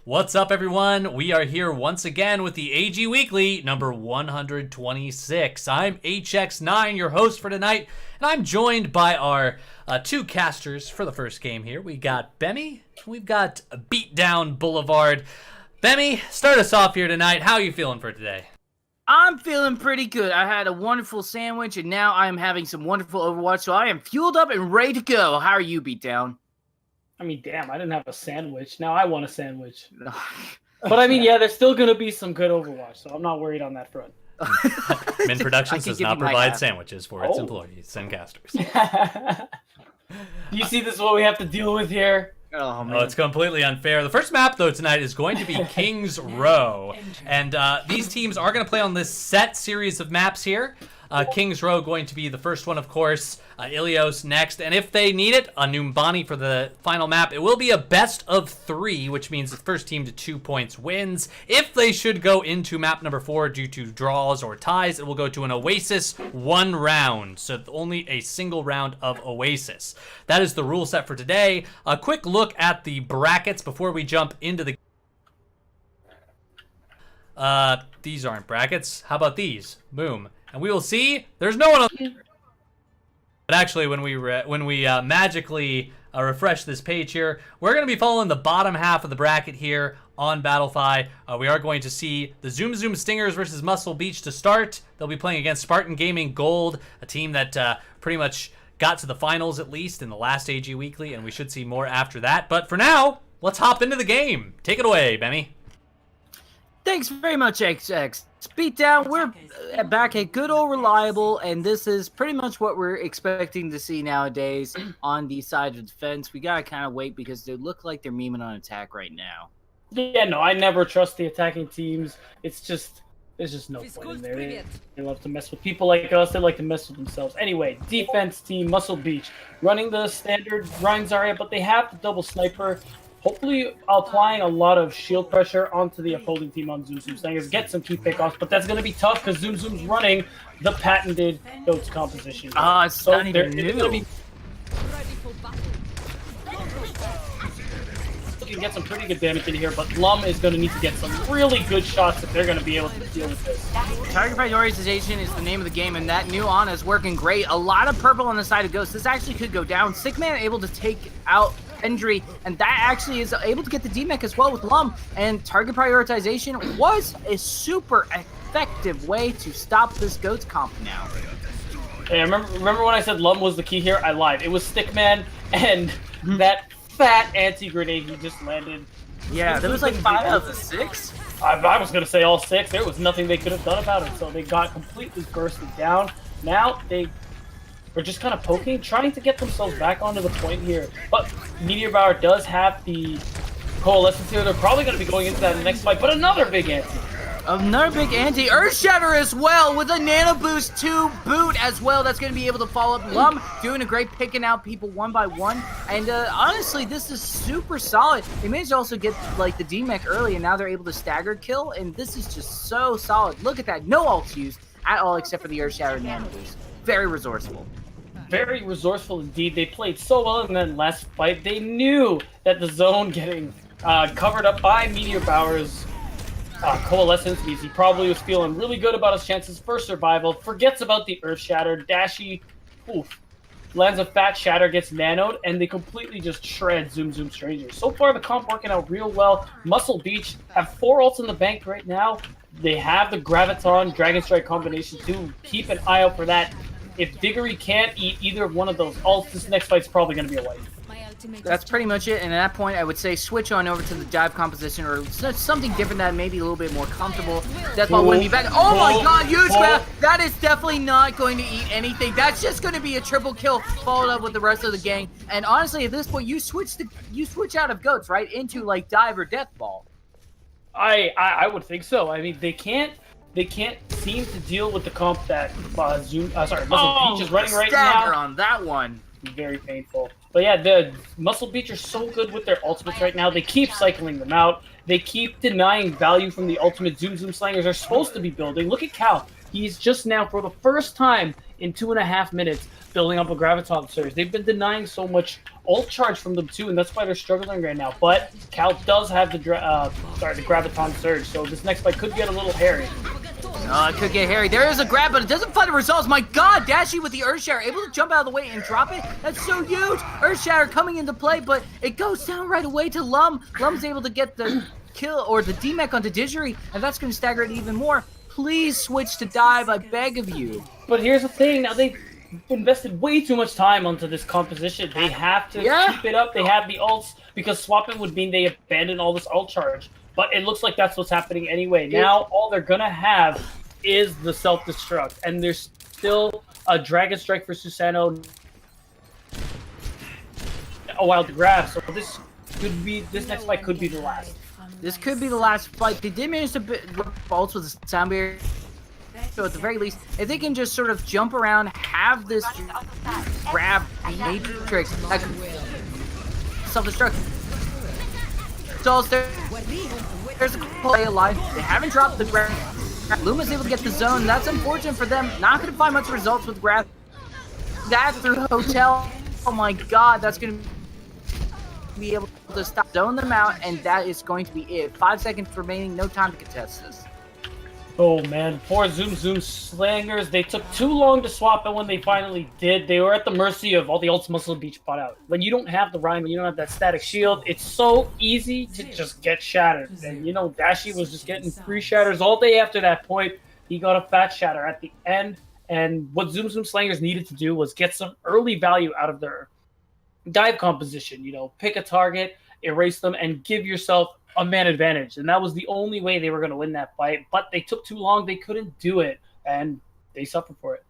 What's up, everyone? We are here once again with the AG Weekly, number 126. I'm HX9, your host for tonight, and I'm joined by our two casters for the first game here. We got Bemmy, we've got Beatdown Boulevard. Bemmy, start us off here tonight. How are you feeling for today? I'm feeling pretty good. I had a wonderful sandwich, and now I am having some wonderful Overwatch, so I am fueled up and ready to go. How are you, Beatdown? I mean, damn, I didn't have a sandwich. Now I want a sandwich. But I mean, yeah, there's still going to be some good Overwatch, so I'm not worried on that front. Min Productions does not provide sandwiches for its employees and casters. You see, this is what we have to deal with here. Oh, man. Oh, it's completely unfair. The first map, though, tonight is going to be King's Row. And these teams are going to play on this set series of maps here. King's Row going to be the first one, of course. Ilios next. And if they need it, a Numbani for the final map. It will be a best of 3, which means the first team to 2 points wins. If they should go into map number 4 due to draws or ties, it will go to an Oasis 1 round. So only a single round of Oasis. That is the rule set for today. A quick look at the brackets before we jump into the... These aren't brackets. How about these? Boom. And we will see there's no one on... But actually, when we magically refresh this page here, we're going to be following the bottom half of the bracket here on Battlefy. We are going to see the Zoom Zoom Stingers versus Muscle Beach to start. They'll be playing against Spartan Gaming Gold, a team that pretty much got to the finals at least in the last AG Weekly, and we should see more after that. But for now, let's hop into the game. Take it away, Bemmy. Thanks very much, XX. Beatdown, we're back at good old reliable, and this is pretty much what we're expecting to see nowadays on the side of defense. We gotta kind of wait because they look like they're memeing on attack right now. Yeah, no, I never trust the attacking teams. It's just, there's just no point in there. They love to mess with people like us. They like to mess with themselves. Anyway, defense team, Muscle Beach, running the standard grind Zarya, but they have the double sniper. Hopefully applying a lot of shield pressure onto the opposing team on Zoom Zoom Slingers. Get some key pickoffs, but that's going to be tough because Zoom Zoom's running the patented goats composition. It's not even new. Can get some pretty good damage in here, but Lum is going to need to get some really good shots if they're going to be able to deal with this. Target prioritization is the name of the game, and that new Ana is working great. A lot of purple on the side of Ghost. This actually could go down. Sickman able to take out Pendry, and that actually is able to get the DMEC as well with Lum. And target prioritization was a super effective way to stop this Goats comp now. Hey, remember when I said Lum was the key here? I lied. It was Stickman and that fat anti-grenade he just landed. Yeah, there was like 5 out of the 6. I was going to say all 6. There was nothing they could have done about it, so they got completely bursted down. Now they are just kind of poking, trying to get themselves back onto the point here. But Meteor Bauer does have the coalescence here. They're probably going to be going into that in the next fight, but another big anti. Another big anti. Earthshatter as well with a nano boost to boot as well. That's going to be able to follow up. Lum doing a great picking out people one by one. And honestly, this is super solid. They managed to also get like the DMEC early, and now they're able to stagger kill. And this is just so solid. Look at that. No ults used at all except for the Earthshatter nano boost. Very resourceful. Very resourceful indeed. They played so well in that last fight. They knew that the zone getting covered up by Meteor Bauer's coalescence means he probably was feeling really good about his chances for survival. Forgets about the Earth Shatter. Dashy, lands a fat shatter, gets nanoed, and they completely just shred Zoom Zoom Strangers. So far, the comp working out real well. Muscle Beach have 4 ults in the bank right now. They have the Graviton Dragon Strike combination too. Keep an eye out for that. If Diggory can't eat either of one of those ults, this next fight's probably going to be a wipe. That's pretty much it, and at that point, I would say switch on over to the dive composition or something different that may be a little bit more comfortable. Deathball wouldn't be back. Oh my god, huge grab! That is definitely not going to eat anything. That's just going to be a triple kill followed up with the rest of the gang. And honestly, at this point, you switch out of Goats, right, into like dive or Deathball. I would think so. I mean, they can't seem to deal with the comp that Muscle Beach is running right now. On that one. Very painful. But yeah, the Muscle Beach are so good with their ultimates right now. They keep cycling them out. They keep denying value from the ultimate Zoom Zoom Slangers are supposed to be building. Look at Cal. He's just now, for the first time in 2.5 minutes, building up a Graviton Surge. They've been denying so much ult charge from them too, and that's why they're struggling right now. But Cal does have the Graviton Surge, so this next fight could get a little hairy. It could get hairy. There is a grab, but it doesn't find the results. My God, Dashy with the Earthshatter, able to jump out of the way and drop it. That's so huge. Earthshatter coming into play, but it goes down right away to Lum. Lum's able to get the kill or the D-Mech onto Digiri, and that's going to stagger it even more. Please switch to dive, I beg of you. But here's the thing, now they've invested way too much time onto this composition. They have to keep it up. They have the ults, because swapping would mean they abandon all this ult charge. But it looks like that's what's happening anyway. Now all they're going to have is the self-destruct, and there's still a Dragon Strike for Susano a while to grab, so this next fight could be the last. This could be the last fight. They did manage to ults with the sound barrier, so at the very least, if they can just sort of jump around, have this grab matrix, self-destruct. So there's a play alive. They haven't dropped the grab. Luma's able to get the zone. That's unfortunate for them. Not going to find much results with grab. That through Hotel. Oh my God, that's going to be able to zone them out, and that is going to be it. 5 seconds remaining. No time to contest this. Oh man, poor Zoom Zoom Slangers. They took too long to swap, and when they finally did, they were at the mercy of all the ults Muscle Beach bought out. When you don't have the Rhyme, when you don't have that static shield, it's so easy to just get shattered. And you know, Dashi was just getting free shatters all day after that point. He got a fat shatter at the end, and what Zoom Zoom Slangers needed to do was get some early value out of their dive composition. You know, pick a target, erase them, and give yourself a man advantage, and that was the only way they were going to win that fight. But they took too long; they couldn't do it, and they suffered for it.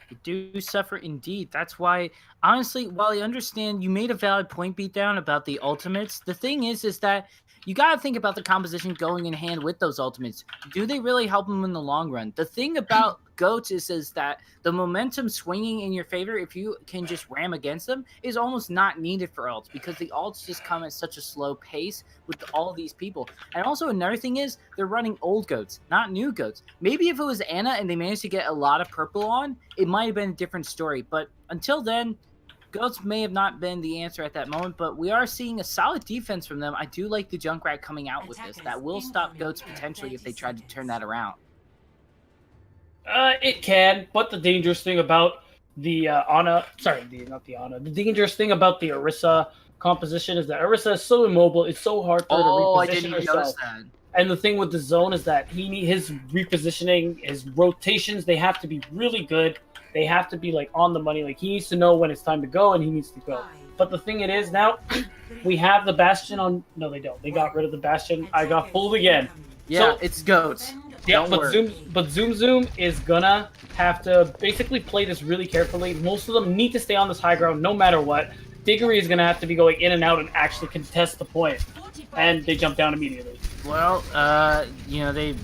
They do suffer indeed. That's why, honestly, while I understand you made a valid point, Beatdown, about the ultimates, the thing is that you got to think about the composition going in hand with those ultimates. Do they really help them in the long run? The thing about GOATs is that the momentum swinging in your favor, if you can just ram against them, is almost not needed for ults, because the ults just come at such a slow pace with all of these people. And also another thing is they're running old GOATs, not new GOATs. Maybe if it was Anna and they managed to get a lot of purple on, it might have been a different story. But until then, GOATs may have not been the answer at that moment, but we are seeing a solid defense from them. I do like the Junkrat coming out with this. That will stop GOATs potentially if they try to turn that around. It can, but the dangerous thing about the the dangerous thing about the Orisa composition is that Orisa is so immobile, it's so hard for her to reposition I didn't even notice that. And the thing with the zone is that his repositioning, his rotations, they have to be really good. They have to be like on the money. Like he needs to know when it's time to go, and he needs to go. But the thing it is now, we have the Bastion on. No, they don't. They got rid of the Bastion. I got fooled again. Yeah, so, it's GOATs. Yeah, but Zoom Zoom is gonna have to basically play this really carefully. Most of them need to stay on this high ground no matter what. Diggory is gonna have to be going in and out and actually contest the point. And they jump down immediately. Well, they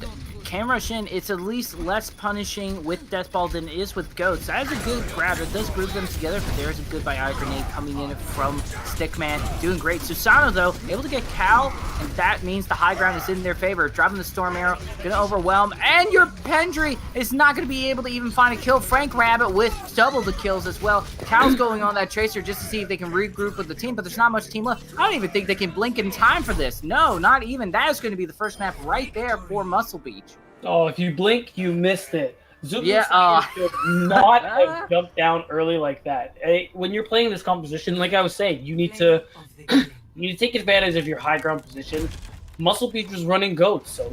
can rush in. It's at least less punishing with Deathball than it is with GOATs. That is a good grab. It does group them together, but there's a good Eye Grenade coming in from Stickman. Doing great. Susano, though, able to get Cal, and that means the high ground is in their favor. Dropping the Storm Arrow, gonna overwhelm, and your Pendry is not gonna be able to even find a kill. Frank Rabbit with double the kills as well. Cal's going on that Tracer just to see if they can regroup with the team, but there's not much team left. I don't even think they can blink in time for this. No, not even. That is going to be the first map right there for Muscle Beach. Oh, if you blink, you missed it. Zoom should not have jumped down early like that. When you're playing this composition, like I was saying, you need to take advantage of your high ground position. Muscle Beach was running GOATs, so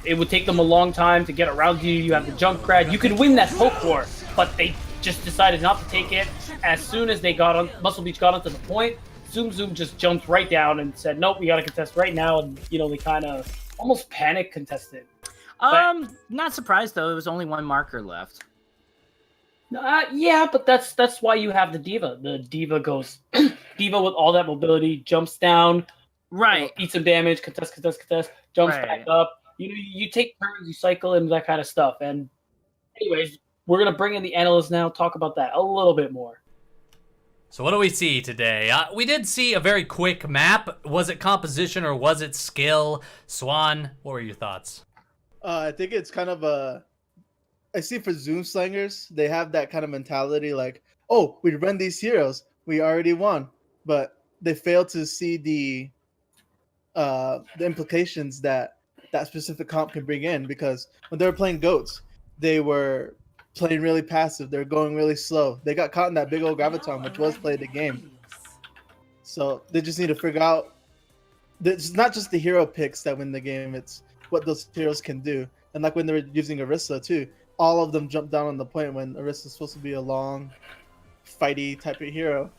it would take them a long time to get around you. You have the Junkrat. You could win that poke war, but they just decided not to take it. As soon as they got on, Muscle Beach got onto the point, Zoom Zoom just jumped right down and said, "Nope, we got to contest right now." And they kind of almost panic contested. Not surprised though. It was only one marker left. Yeah, but that's why you have the D.Va. The D.Va goes D.Va with all that mobility, jumps down, right, eats some damage, contest, jumps back up. You take turns, you cycle, and that kind of stuff. And anyways, we're gonna bring in the analysts now, talk about that a little bit more. So what do we see today? We did see a very quick map. Was it composition or was it skill? Swan, what were your thoughts? I think it's kind of a I see for Zoom slangers, they have that kind of mentality like, oh, we run these heroes, we already won, but they fail to see the implications that specific comp can bring in, because when they were playing goats, they were playing really passive, they're going really slow, they got caught in that big old graviton, which was played the game. So they just need to figure out, it's not just the hero picks that win the game, it's what those heroes can do. And like when they were using Orisa too, all of them jumped down on the point when Orisa's supposed to be a long, fighty type of hero.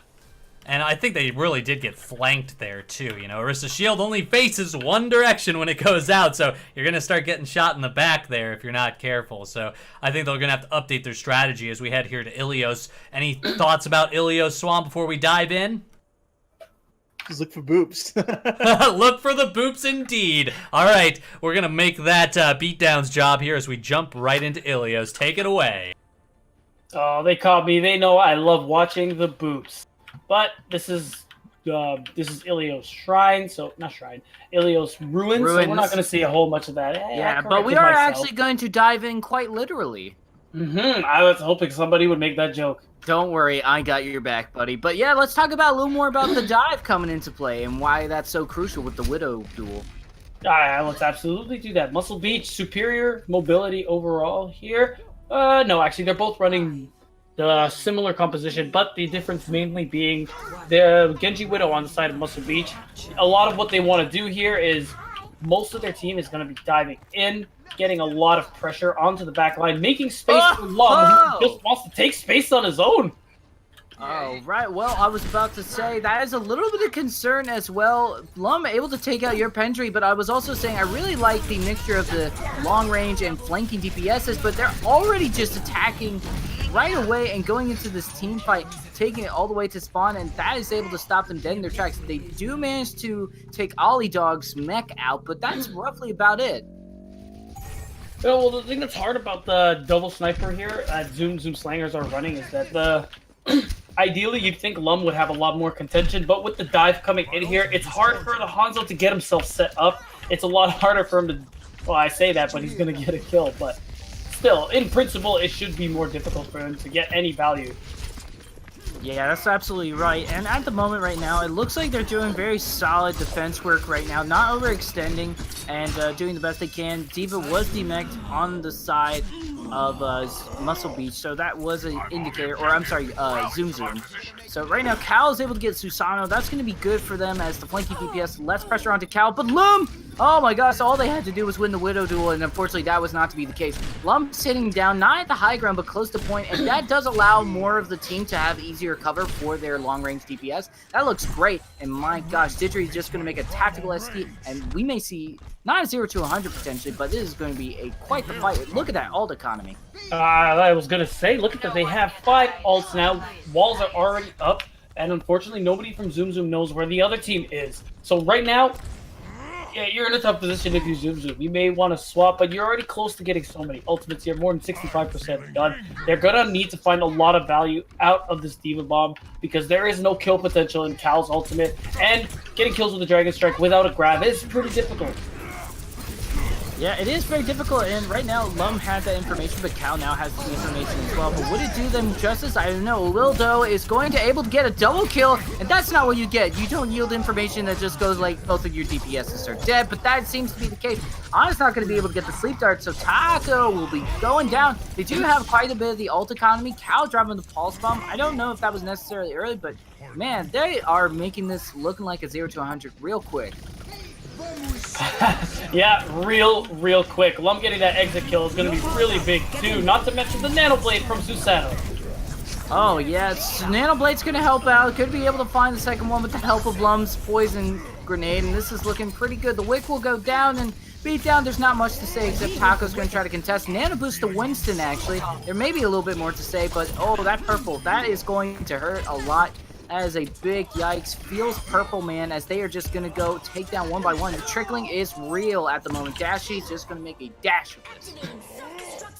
And I think they really did get flanked there too. You know, Orisa's shield only faces one direction when it goes out, so you're going to start getting shot in the back there if you're not careful. So I think they're going to have to update their strategy as we head here to Ilios. Any thoughts about Ilios, Swan, before we dive in? Just look for boops. Look for the boops indeed. All right, we're going to make that beatdowns job here as we jump right into Ilios. Take it away. Oh, they caught me. They know I love watching the boops. But this is Ilios Shrine, so not Shrine, Ilios Ruins. So we're not going to see a whole much of that. Yeah, but we are actually going to dive in quite literally. I was hoping somebody would make that joke. Don't worry, I got your back, buddy. But yeah, let's talk about a little more about the dive coming into play and why that's so crucial with the Widow duel. Let's absolutely do that. Muscle Beach, superior mobility overall here. No, actually, they're both running the similar composition, but the difference mainly being the Genji Widow on the side of Muscle Beach. A lot of what they want to do here is most of their team is going to be diving in, getting a lot of pressure onto the back line, making space for Lum, who just wants to take space on his own. Oh, right. Well, I was about to say that is a little bit of concern as well. Lum able to take out your Pendry, but I was also saying I really like the mixture of the long range and flanking DPSs, but they're already just attacking right away and going into this team fight, taking it all the way to spawn, and that is able to stop them dead in their tracks. They do manage to take Ollie Dog's mech out, but that's roughly about it. Yeah, well, the thing that's hard about the double sniper here at Zoom Slangers are running is that the ideally you'd think Lum would have a lot more contention, but with the dive coming in here, it's hard for the Hanzo to get himself set up. It's a lot harder for him to, well, I say that, but he's going to get a kill, but still, in principle, it should be more difficult for him to get any value. Yeah, that's absolutely right. And at the moment right now, it looks like they're doing very solid defense work right now, not overextending and doing the best they can. D.Va was demeched on the side of Muscle Beach, so that was an indicator, or I'm sorry, Zoom. So right now, Cal is able to get Susano. That's going to be good for them as the flanking DPS, less pressure onto Cal, but Lum! Oh my gosh, all they had to do was win the Widow duel, and unfortunately that was not to be the case. Lum sitting down, not at the high ground, but close to point, and that does allow more of the team to have easier cover for their long-range DPS. That looks great, and my gosh, Didri is just going to make a tactical ST, and we may see not a 0 to 100 potentially, but this is going to be quite the fight. Look at that ult economy. I was going to say, look at that, they have 5 ults now, walls are already up, and unfortunately nobody from Zoom knows where the other team is. So right now, yeah, you're in a tough position if you Zoom. You may want to swap, but you're already close to getting so many ultimates. You're more than 65% done. They're going to need to find a lot of value out of this D.Va Bomb because there is no kill potential in Cal's ultimate, and getting kills with the Dragon Strike without a grab is pretty difficult. Yeah, it is very difficult, and right now, Lum had that information, but Cal now has the information as well. But would it do them justice? I don't know. Lil Do is going to able to get a double kill, and that's not what you get. You don't yield information that just goes like both of your DPSs are dead, but that seems to be the case. Ana's not going to be able to get the sleep dart, so Taco will be going down. They do have quite a bit of the ult economy. Cal dropping the pulse bomb. I don't know if that was necessarily early, but man, they are making this looking like a 0 to 100 real quick. Yeah, real quick. Lum getting that exit kill is going to be really big too, not to mention the Nano Blade from Susano. Oh yeah, Nano Blade's going to help out. Could be able to find the second one with the help of Lum's poison grenade, and this is looking pretty good. The Wick will go down and beat down. There's not much to say except Taco's going to try to contest. Nano boost to Winston actually. There may be a little bit more to say, but oh, that purple, that is going to hurt a lot. That is a big yikes. Feels purple, man, as they are just going to go take down one by one. The trickling is real at the moment. Dashy's just going to make a dash of this.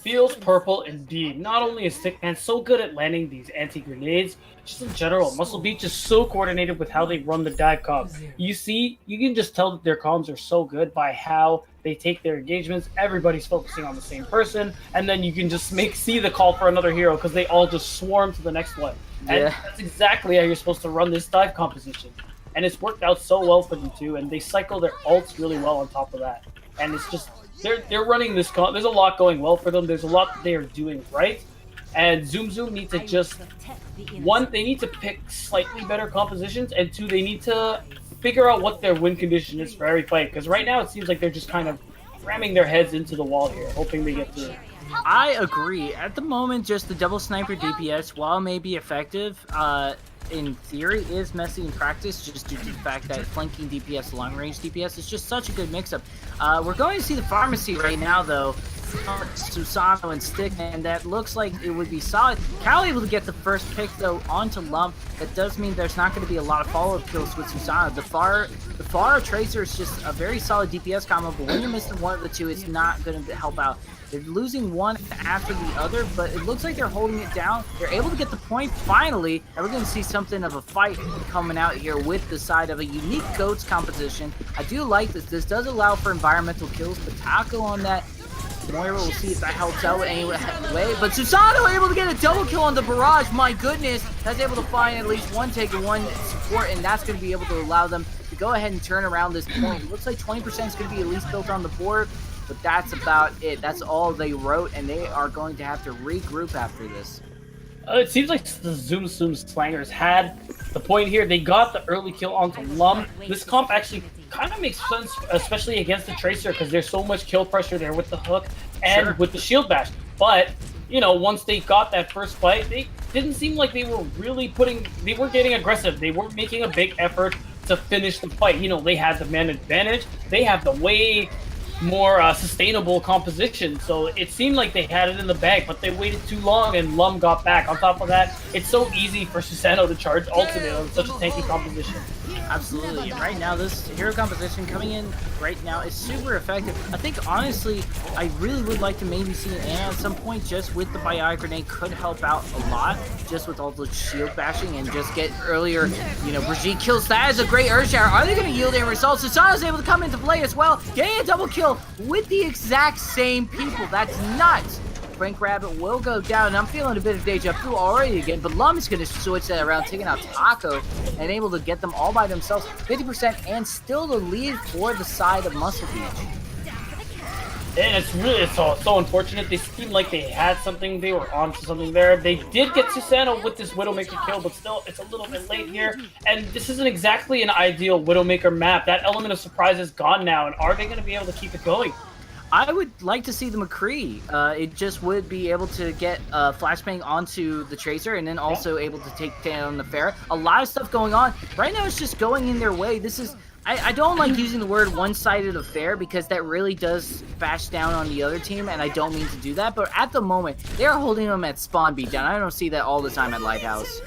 Feels purple indeed. Not only is Stickman so good at landing these anti-grenades, just in general, Muscle Beach is so coordinated with how they run the dive comp. You can just tell that their comms are so good by how they take their engagements. Everybody's focusing on the same person, and then you can just see the call for another hero because they all just swarm to the next one. And that's exactly how you're supposed to run this dive composition. And it's worked out so well for them too, and they cycle their ults really well on top of that. And it's just they're running this comp. There's a lot going well for them. There's a lot that they are doing right. And Zoom need to just one, they need to pick slightly better compositions, and two, they need to figure out what their win condition is for every fight. Because right now it seems like they're just kind of ramming their heads into the wall here, hoping they get through. I agree. At the moment, just the double sniper DPS, while may be effective, in theory is messy in practice, just due to the fact that flanking DPS, long range DPS is just such a good mix-up. We're going to see the pharmacy right now, though. Susano and Stickman, that looks like it would be solid. Cal able to get the first pick though onto Lump. That does mean there's not going to be a lot of follow-up kills with Susano. The Far Tracer is just a very solid DPS combo, but when you're missing one of the two, it's not going to help out. They're losing one after the other, but it looks like they're holding it down. They're able to get the point finally, and we're going to see something of a fight coming out here with the side of a unique GOATS composition. I do like this. This does allow for environmental kills, but Taco on that. Moira will see if that helps out in any way. But Susano able to get a double kill on the barrage. My goodness, that's able to find at least one take and one support, and that's going to be able to allow them to go ahead and turn around this point. It looks like 20% is going to be at least built on the board, but that's about it. That's all they wrote, and they are going to have to regroup after this. It seems like the Zoom Slangers had the point here. They got the early kill onto Lum. This comp actually kind of makes sense, especially against the Tracer, because there's so much kill pressure there with the hook and with the shield bash. But, you know, once they got that first fight, they didn't seem like they were really they were getting aggressive. They weren't making a big effort to finish the fight. You know, they had the man advantage. They have the way more sustainable composition, so it seemed like they had it in the bag, but they waited too long and Lum got back. On top of that, it's so easy for Susano to charge ultimate on such a tanky composition. Absolutely, and right now this hero composition coming in right now is super effective. I think honestly, I really would like to maybe see an Ana at some point, just with the Bionic Grenade could help out a lot, just with all the shield bashing and just get earlier, you know, Brigitte kills. That is a great Earth Shower. Are they going to yield any results? Susano's able to come into play as well, getting a double kill with the exact same people. That's nuts. Frank Rabbit will go down, and I'm feeling a bit of deja vu already again, but Lum is going to switch that around, taking out Taco, and able to get them all by themselves, 50%, and still the lead for the side of Muscle Beach. And it's really so unfortunate. They seemed like they had something. They were onto something there. They did get Susano with this Widowmaker kill, but still, it's a little bit late here. And this isn't exactly an ideal Widowmaker map. That element of surprise is gone now, and are they going to be able to keep it going? I would like to see the McCree. It just would be able to get flashbang onto the Tracer and then also able to take down the Pharah. A lot of stuff going on. Right now it's just going in their way. This is... I don't like using the word one-sided affair because that really does bash down on the other team, and I don't mean to do that. But at the moment, they are holding them at spawn beatdown. I don't see that all the time at Lighthouse.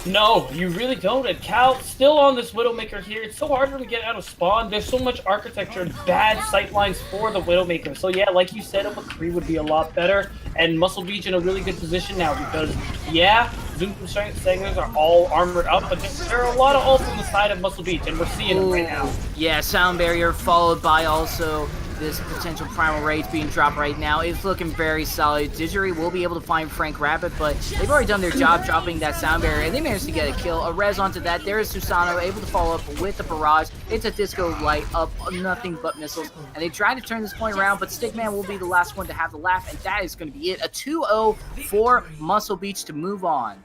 No, you really don't. And Cal still on this Widowmaker here. It's so hard for him to get out of spawn. There's so much architecture and bad sightlines for the Widowmaker. So yeah, like you said, a McCree would be a lot better. And Muscle Beach in a really good position now because, yeah, Zoom Slangers are all armored up, but there are a lot of ults on the side of Muscle Beach, and we're seeing them right now. Yeah, Sound Barrier followed by also this potential Primal Rage being dropped right now. It's looking very solid. Digiri will be able to find Frank Rabbit, but they've already done their job dropping that Sound Barrier, and they managed to get a kill. A res onto that. There is Susano able to follow up with the barrage. It's a Disco Light up, nothing but missiles, and they try to turn this point around, but Stickman will be the last one to have the laugh, and that is going to be it. A 2-0 for Muscle Beach to move on.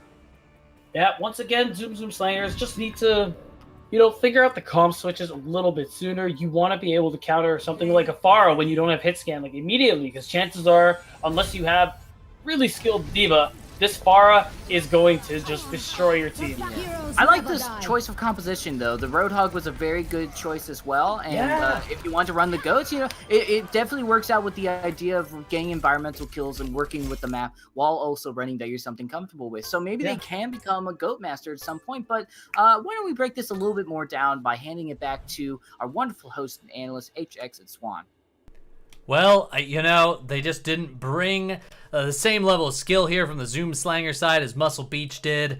Yeah, once again, Zoom Slangers just need to, you know, figure out the comp switches a little bit sooner. You want to be able to counter something like a Pharah when you don't have hit scan like immediately, because chances are, unless you have really skilled Diva, this Pharah is going to just destroy your team. I like this choice of composition, though. The Roadhog was a very good choice as well, and if you want to run the goats, you know, it definitely works out with the idea of getting environmental kills and working with the map while also running that you're something comfortable with. So maybe they can become a goat master at some point, but why don't we break this a little bit more down by handing it back to our wonderful host and analyst, HX and Swan. Well, they just didn't bring the same level of skill here from the Zoom Slanger side as Muscle Beach did.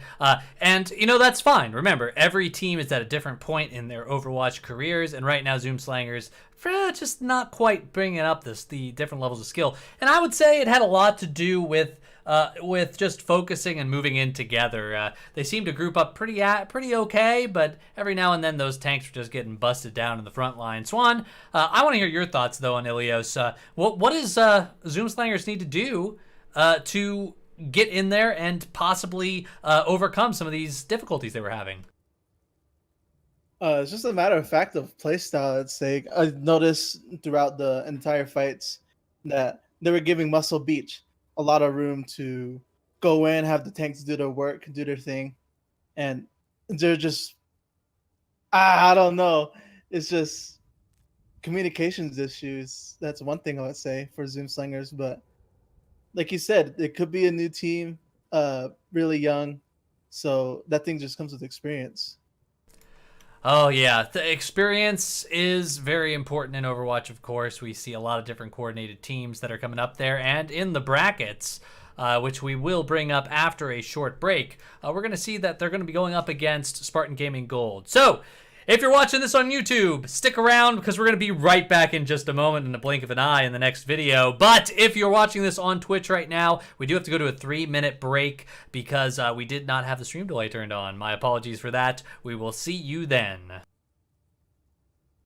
And that's fine. Remember, every team is at a different point in their Overwatch careers, and right now Zoom Slangers just not quite bringing up the different levels of skill. And I would say it had a lot to do with just focusing and moving in together. They seem to group up pretty okay, but every now and then those tanks are just getting busted down in the front line. Swan, I want to hear your thoughts though on Ilios. What does Zoom Slangers need to do to get in there and possibly overcome some of these difficulties they were having? It's just a matter of fact of playstyle. It's like I noticed throughout the entire fights that they were giving Muscle Beach a lot of room to go in, have the tanks do their work, do their thing, and they're just I don't know. It's just communications issues. That's one thing I would say for Zoom Slingers. But like you said, it could be a new team, really young, so that thing just comes with experience. Oh, yeah. The experience is very important in Overwatch, of course. We see a lot of different coordinated teams that are coming up there. And in the brackets, which we will bring up after a short break, we're going to see that they're going to be going up against Spartan Gaming Gold. So, if you're watching this on YouTube, stick around because we're going to be right back in just a moment in the blink of an eye in the next video. But if you're watching this on Twitch right now, we do have to go to a 3-minute break because we did not have the stream delay turned on. My apologies for that. We will see you then.